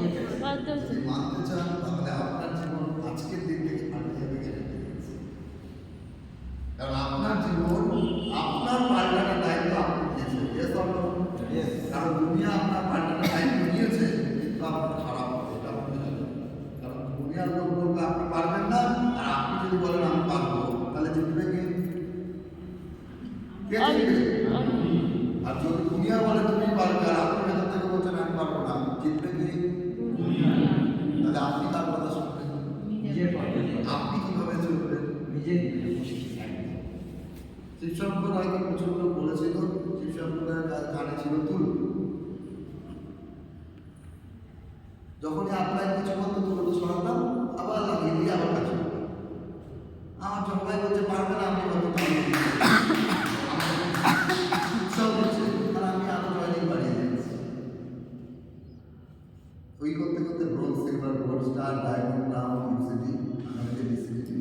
যদি মানতে চান তাহলে আপনার জীবন আজকের দিন থেকে পাল্টে যাবে, কারণ আপনার জীবন আপনার পাল্টানোর দায়িত্ব আপনি নিয়েছেন। কারণ দুনিয়া আপনার পাল্টানোর দায়িত্ব নিয়েছে, কিন্তু আপনার খারাপ হবে এটা আপনি জানেন। কারণ দুনিয়ার লোক বলবে আপনি পারবেন না, আর আপনি যদি বলেন আমি পারবো, তাহলে জিতবে কে? আর যদি দুনিয়া বলে তুমি পারবে আর আপনি ভেতর থেকে বলছেন আমি পারবো না, জিতবে কে? তাহলে আপনি তার কথা শুনবেন, আপনি কিভাবে চলবেন? শিবশঙ্কর হয়তো প্রচন্ড বলেছিল, শিবশঙ্করের গানে ছিল তুল, যখনই আপনার কিছু বলতো তুলতো সরাতাম, আবার লাগিয়ে দিয়ে আবার কাছে আমার সবাই বলছে পারবে না, আমি বলতে পারবো উৎসাহ দিচ্ছে, আর আমি আরো জয়নিং বাড়িয়ে দিচ্ছি। ওই করতে করতে bronze, silver, gold, star, diamond, brown, UCT, আমাদের ডিসিটি,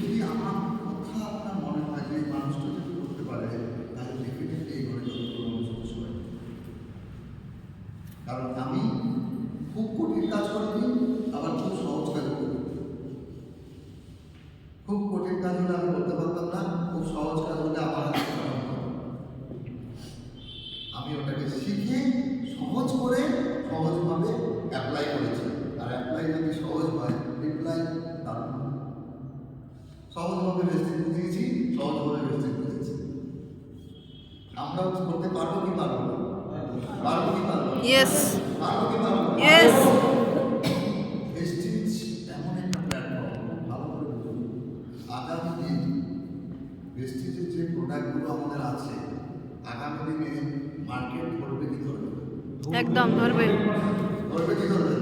যদি আমার কথা আপনার মনে হয় যে মানুষটা যদি করতে পারে, তাহলে ডেফিনেটলি এই ঘরে যত সময়। কারণ আমি খুব কঠিন কাজ করিনি, আবার খুব সহজ কাজ করি। খুব কঠিন কাজ হলে আমি করতে পারতাম না, খুব সহজ কাজ হলে আমার আমি ওটাকে শিখে সহজ করে সহজভাবে অ্যাপ্লাই করেছি। আর অ্যাপ্লাই যদি সহজ হয়, রিপ্লাই দারুণ। সহজভাবে বেস্টিং বুঝিয়েছি, সহজভাবে বেস্টিং বুঝেছি। আমরা করতে পারবো কি পারবো না? পারবো কি পারবো না? ইয়েস, পারবো কি পারবো না? ইয়েস। বেস্টিজ এমন একটা প্ল্যাটফর্ম, ভালো করে বুঝুন। আগামী দিন বেস্টিজের যে প্রোডাক্টগুলো আমাদের আছে, আগামী দিনে মার্কেট ধরবে কি ধরবে? একদম ধরবে। ধরবে কি ধরবে?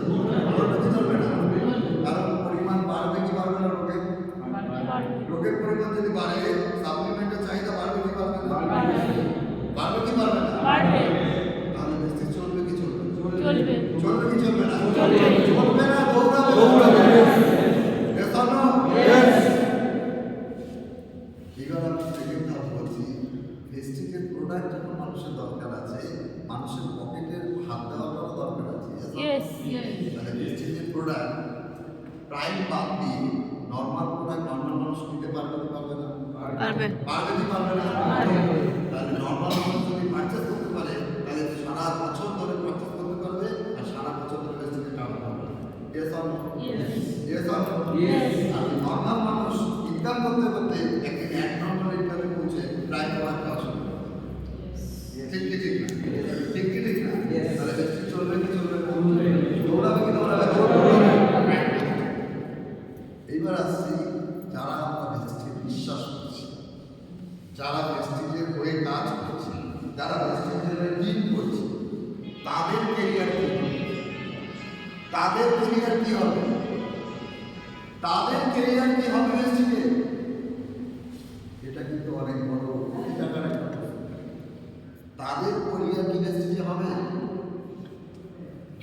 ধরবে কি ধরবে না? কারণ পরিমাণ বাড়বে কি বাড়বে না? রোগের পরিমাণ যদি বাড়ে, সাপ্লিমেন্টের চাহিদা বাড়বে কি বাড়বে না? বাড়বে কি বাড়বে না? তাহলে বেস্টিজ চলবে কি চলবে? চলবে কি চলবে না? চলবে না, দৌড়াবে। Yes or no? এবার আমি সেকেন্ড ধাপ বলছি, বেস্টিজের প্রোডাক্ট যখন মানুষের দরকার আছে, মানুষের পকেটের হাত দেওয়াটাও দরকার আছে। তাহলে বেস্টিজের প্রোডাক্ট প্রাইম বাদ দিয়ে নর্মাল প্রোডাক্ট নর্মাল মানুষ নিতে পারবে কি পারবে না? পারবে কি পারবে না? তাহলে নর্মাল মানুষ যদি পারচেস করতে পারে, তাহলে সারা বছর ধরে পারচেস করতে পারবে, আর সারা বছর ধরে বেস্টিজের টাকা পাবে। Yes or no? Yes or no? আর নর্মাল মানুষ ইনকাম করতে করতে একদিন এক নর্মাল ইনকামে পৌঁছে প্রায় পাওয়া শুরু করে। ঠিক কি ঠিক না? ঠিক কি ঠিক না? তাহলে বেস্টিজ চলবে কি চলবে না? দৌড়াবে কি দৌড়াবে? এইবার আসছি, যারা আমরা বেস্টিজে বিশ্বাস করছি, যারা বেস্টিজের হয়ে কাজ করছি, যারা বেস্টিজের হয়ে টিম করছি, তাদের কেরিয়ার কি হবে? তাদের কেরিয়ার কি হবে? তাদের কেরিয়ার কি হবে বেস্টিজে? এটা কিন্তু অনেক বড় টাকার একটা প্রশ্ন। তাদের কেরিয়ার কি বেস্টিজে হবে?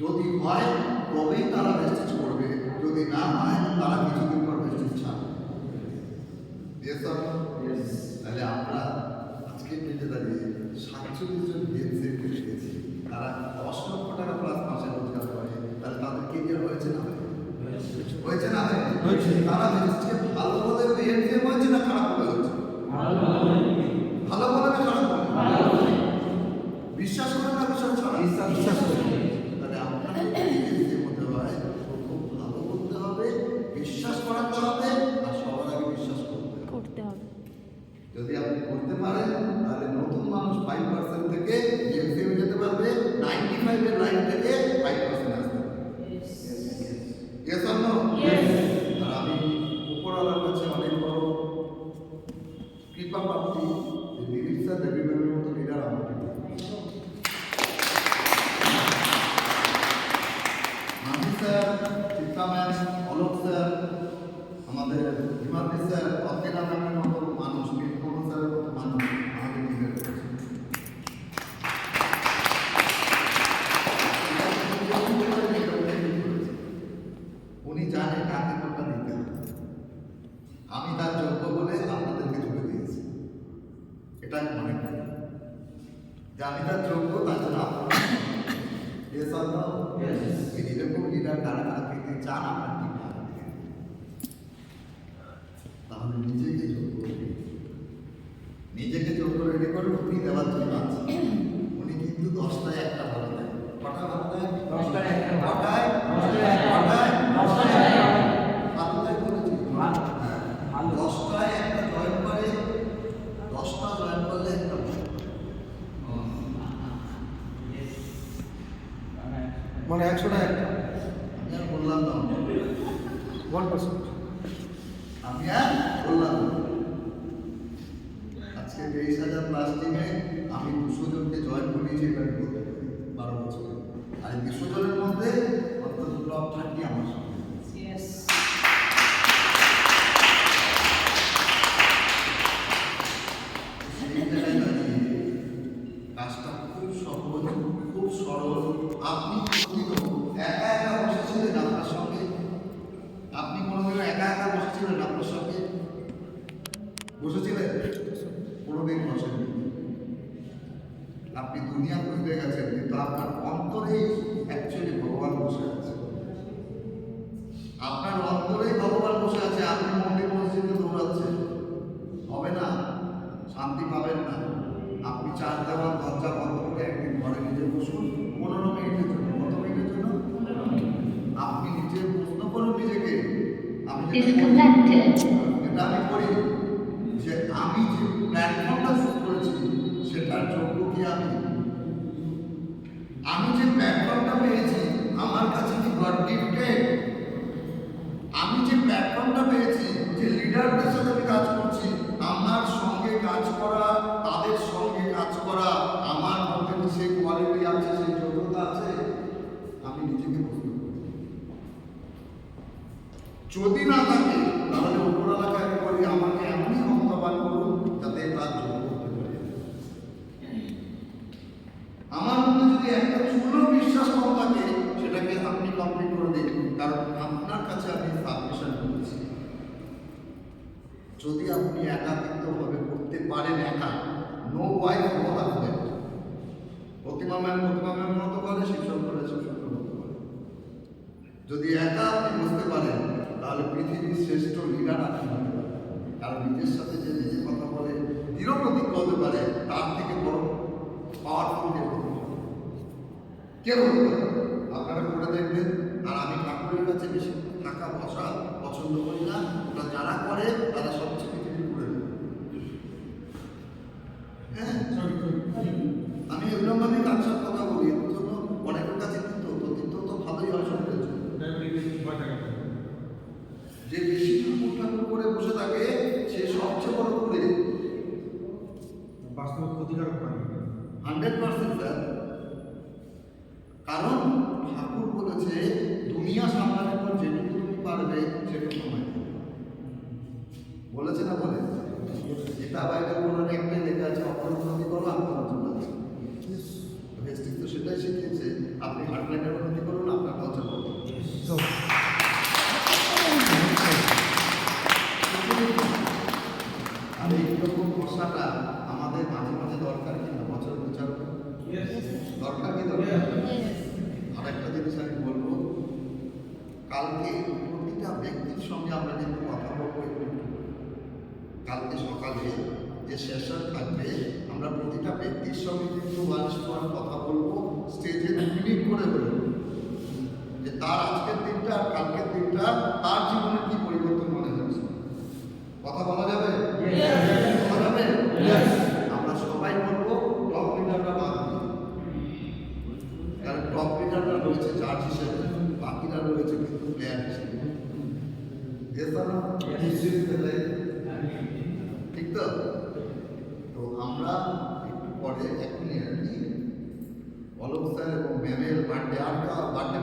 যদি হয় তবেই তারা বেস্টিজ করবে, যদি না হয় তারা কিছুদিন পর বেস্টিজ ছাড়বে। তাহলে আমরা আজকে পেতে দাঁড়িয়ে 47 জন গেমসেরকে দেখেছি, তারা 10 লক্ষ টাকা প্লাস মাসে রোজগার করে। তাহলে তাদের কেরিয়ার হয়েছে না? হয়েছে না? তারা বেস্টিজকে ভালো বলে বিহেভিয়ার হয়েছে না খারাপ বলে হয়েছে? ভালো বলে না খারাপ বলে? বিশ্বাস করে না বিশ্বাস ছাড়া? বিশ্বাস করে। তাহলে আপনাকে মধ্যে হয় খুব ভালো করতে হবে, বিশ্বাস করাতে হবে, আর সবার আগে বিশ্বাস করতে হবে। যদি আপনি করতে পারেন, তাহলে নতুন মানুষ 5% থেকে এমসিএম যেতে পারবে, 95 এর লাইন থেকে 5% আসতে পারবে। Yes or no? আর আমি উপরওয়ালার কাছে অনেক বড় কৃপা প্রাপ্তি, যে দিলীপ স্যার, দেবী ম্যামের মতো লিডার আমাকে মানসি sir, Chitra ma'am, Alok sir, আমাদের হিমাদ্রি স্যার, অর্কেনা ম্যামের মতো মানুষ, বিক্রম স্যারের মতো মানুষ আমাদের টিমের উনি জানে কাকে কোনটা দিতে হবে। আমি তার যোগ্য বলে আপনাদেরকে জুড়ে দিয়েছি। এটা আমি মনে করি যে আমি তার যোগ্য, তার জন্য এরকম লিডার কারা কারা পেতে চান আপনার টিমে, তাহলে নিজেকে যোগ্য রেডি করে উঠি দেওয়ার জন্য আছে। উনি কিন্তু 10টায় একটা ভালো দেয়। কটা ভালো দেয়? 10টায় একটা। কটায়? 10টায়। 10টায় ভালো দেয় বলেছি। 10টায় একটা জয়েন করে, 10টা জয়েন করলে একটা মানে 100টায় একটা। আমি আর বললাম না 1%। আমি আর বললাম আজকে 23,000 প্লাস টিমে আমি 200 জনকে জয়েন করিয়েছি, এটা আমি বলতে পারি 12 বছরে। আর এই 200 জনের মধ্যে অন্তত টপ 30 আমার সঙ্গে। সেই জায়গায় দাঁড়িয়ে কাজটা খুব সহজ, খুব সরল। আপনি একা একা বসেছিলেন আপনার সঙ্গে? আপনি কোনোদিনও একা একা বসেছিলেন আপনার সঙ্গে? বসেছিলেন? কোনোদিন বসেননি। আপনি দুনিয়া খুঁজতে গেছেন, কিন্তু আপনার অন্তরেই অ্যাকচুয়ালি ভগবান বসে আছে। আপনার অন্তরেই ভগবান বসে আছে। আপনি মন্দির মসজিদে দৌড়াচ্ছেন, হবে না, শান্তি পাবেন না। আপনি 4 দেওয়ার দরজা বন্ধ করে একদিন ঘরে নিজে বসুন 15 মিনিটের জন্য। কত মিনিটের জন্য? আপনি নিজে প্রশ্ন করুন নিজেকে, আমি এটা আমি করি যে আমি যে প্ল্যাটফর্মটা শুরু করেছি সেটার যোগ্য কি আমি যে প্ল্যাটফর্মটা পেয়েছি আমার কাছে কি গড গিফটেড? আমি যে প্ল্যাটফর্মটা পেয়েছি, যে লিডারদের সাথে আমি কাজ করছি, আমার সঙ্গে কাজ করা, তাদের সঙ্গে কাজ করা, আমার মধ্যে কি সেই কোয়ালিটি আছে, সেই যোগ্যতা আছে? আমি নিজেকে প্রশ্ন করি। যদি না থাকে তাহলে উপরওয়ালাকে আমি বলি আমাকে এমনই ক্ষমতাবান করুন যাতে তার যোগ্য করতে পারি। আমার মধ্যে যদি একটা চুলো বিশ্বাস কম থাকে সেটাকে আপনি কমপ্লিট করে দিন, কারণ আপনার কাছে আমি সাবমিশন করেছি। যদি আপনি একাকিত্বভাবে করতে পারেন, একা, নো ওয়াইফ নো হাজব্যান্ড, প্রতিমা ম্যাম মতো করে, শিক্ষক করে শিক্ষকের মতো করে, যদি একা আপনি বুঝতে পারেন তাহলে পৃথিবীর শ্রেষ্ঠ লিডার আপনি হতে পারেন। কারণ নিজের সাথে যে নিজে কথা বলে দৃঢ় প্রতিজ্ঞ হতে পারে, তার থেকে বড় পাওয়ারফুল কেউ হতে পারে। আপনারা করে দেখবেন। আর আমি ঠাকুরের কাছে বেশি থাকা বসা পছন্দ করি না। ওটা যারা করে তারা সবচেয়ে পৃথিবীর করে দেবে। হ্যাঁ, আমি এগুলো মানে কাজের কথা বলি, এর জন্য অনেকের কাছে কিন্তু তো ভালোই হয় সব কিছু। যে বেশি ঠাকুর করে বসে থাকে সে সবচেয়ে বড় করে। বাস্তব ক্ষতিকারক হয় 100% স্যার। কারণ ঠাকুর বলেছে দুনিয়া সামলানোর পর যেটুকু তুমি পারবে সেটুকু সময় বলেছে না? বলে এটা বাইবেল কোরআনে একটাই লেখা আছে, অপরোন্নতি করো আপনার জন্য আছে। ভেস্টিক তো সেটাই শিখিয়েছে, আপনি হার্টলাইনের উন্নতি করুন, আপনার কালচার করুন। আর এইরকম বসাটা আমাদের মাঝে মাঝে দরকার কিনা? বছর বিচার দরকার কি দরকার? আর একটা জিনিস আমি বলবো, কালকে প্রতিটা ব্যক্তির সঙ্গে আমরা কিন্তু কথা বলবো। কালকে সকালে যে সেশন থাকবে, আমরা প্রতিটা ব্যক্তির সঙ্গে কিন্তু 1-1 কথা বলবো, স্টেজে 2 মিনিট করে বলবো যে তার আজকের দিনটা আর কালকের দিনটা তার জীবনে কি পরিবর্তন মনে হচ্ছে। কথা বলা যাবে? বলা যাবে? আমরা সবাই বলবো টপ লিডাররা বাদ দিয়ে, কারণ টপ লিডাররা রয়েছে জাজ হিসেবে, বাকিরা রয়েছে কিন্তু প্লেয়ার হিসেবে। ঠিক তো? তো আমরা একটু পরে 1 মিনিট অলোক স্যার এবং ম্যামের বার্থডে, আর বার্থডে